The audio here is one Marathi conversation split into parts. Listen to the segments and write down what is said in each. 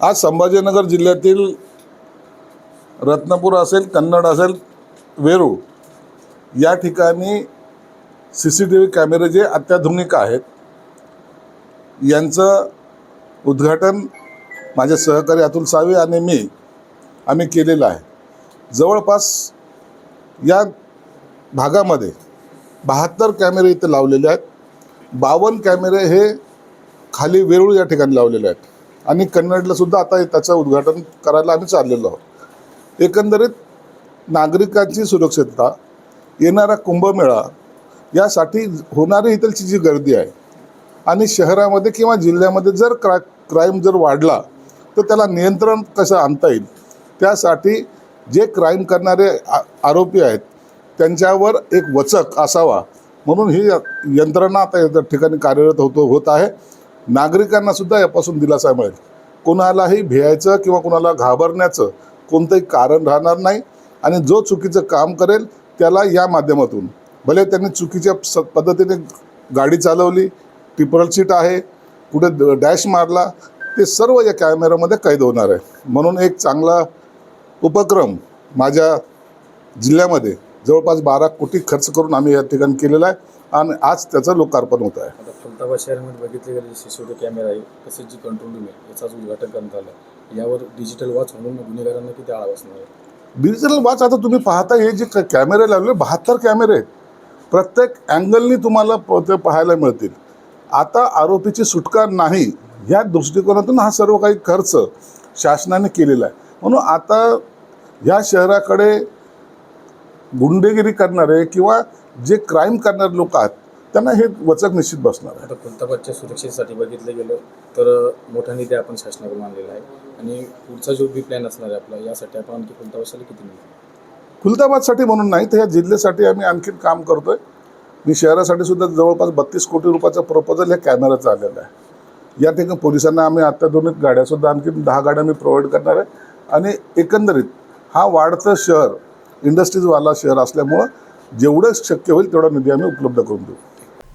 आज संभाजीनगर जिल्ह्यातील रत्नापूर असेल, कन्नड असेल, वेरूळ या ठिकाणी CCTV कॅमेरे जे अत्याधुनिक आहेत यांचं उद्घाटन माझे सहकारी अतुल सावे आणि आम्ही केलेलं आहे. जवळपास या भागामध्ये 72 कॅमेरे इथे लावलेले आहेत. 52 कॅमेरे हे खाली वेरूळ या ठिकाणी लावलेले आहेत आणि कन्नडला सुद्धा आता त्याचं उद्घाटन करायला आम्ही चाललेलो आहोत. एकंदरीत नागरिकांची सुरक्षितता, येणारा कुंभमेळा यासाठी होणारी इथलची जी गर्दी आहे आणि शहरामध्ये किंवा जिल्ह्यामध्ये जर क्राईम जर वाढला तर त्याला नियंत्रण कसं आणता येईल, त्यासाठी जे क्राईम करणारे आरोपी आहेत त्यांच्यावर एक वचक असावा म्हणून ही यंत्रणा आता या ठिकाणी कार्यरत होत आहे. नागरिकांना सुद्धा यापासून दिलासा मिळेल. कोणालाही भ्यायचं किंवा कोणाला घाबरण्याचं कोणतंही कारण राहणार नाही आणि जो चुकीचं काम करेल त्याला या माध्यमातून, भले त्यांनी चुकीच्या पद्धतीने गाडी चालवली, ट्रिपल सीट आहे, कुठे डॅश मारला, ते सर्व या कॅमेऱ्यामध्ये कैद होणार आहे. म्हणून एक चांगला उपक्रम माझ्या जिल्ह्यामध्ये जवळपास 12 कोटी खर्च करून आम्ही या ठिकाणी केलेला आहे आणि आज त्याचं लोकार्पण होत आहे. आता खुलताबाद शहरामध्ये बघितले गेले CCTV कॅमेरा आहे, तसेच जी कंट्रोल रूम आहे याचाच उद्घाटन करण्यात आलं. यावर डिजिटल वॉच म्हणून गुन्हेगारांना किती आळा बसणार आहे? डिजिटल वॉच आता तुम्ही पाहता, हे जे कॅमेरे लावले 72 कॅमेरे आहेत, प्रत्येक अँगलनी तुम्हाला ते पाहायला मिळतील. आता आरोपीची सुटका नाही या दृष्टिकोनातून हा सर्व काही खर्च शासनाने केलेला आहे. म्हणून आता ह्या शहराकडे गुंडेगिरी करणारे किंवा जे क्राईम करणारे लोक आहेत त्यांना हे वचक निश्चित बसणार आहे. आता खुलताबादच्या सुरक्षेसाठी बघितलं गेलं तर मोठा निधी आपण शासनाकडून आणलेला आहे आणि पुढचा जो बी प्लॅन असणार आहे आपला, यासाठी आपण आणखी खुलताबादसाठी किती निधी? खुलताबादसाठी म्हणून नाही तर ह्या जिल्ह्यासाठी आम्ही आणखीन काम करतोय. मी शहरासाठी सुद्धा जवळपास 32 कोटी रुपयाचा प्रपोजल ह्या कॅमेराचा आलेला आहे. या ठिकाणी पोलिसांना आम्ही अत्याधुनिक गाड्यासुद्धा आणखीन 10 गाड्या मी प्रोव्हाइड करणार आहे आणि एकंदरीत हा वाढतं शहर, इंडस्ट्रीजवाला शहर असल्यामुळं जेवढं शक्य होईल तेवढा निधी आम्ही उपलब्ध करून देऊ.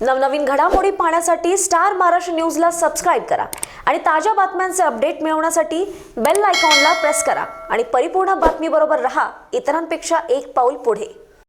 नवनवीन घडामोडी पाहण्यासाठी स्टार महाराष्ट्र न्यूजला सबस्क्राईब करा आणि ताज्या बातम्यांचे अपडेट मिळवण्यासाठी बेल आयकॉनला प्रेस करा आणि परिपूर्ण बातमीबरोबर रहा, इतरांपेक्षा एक पाऊल पुढे.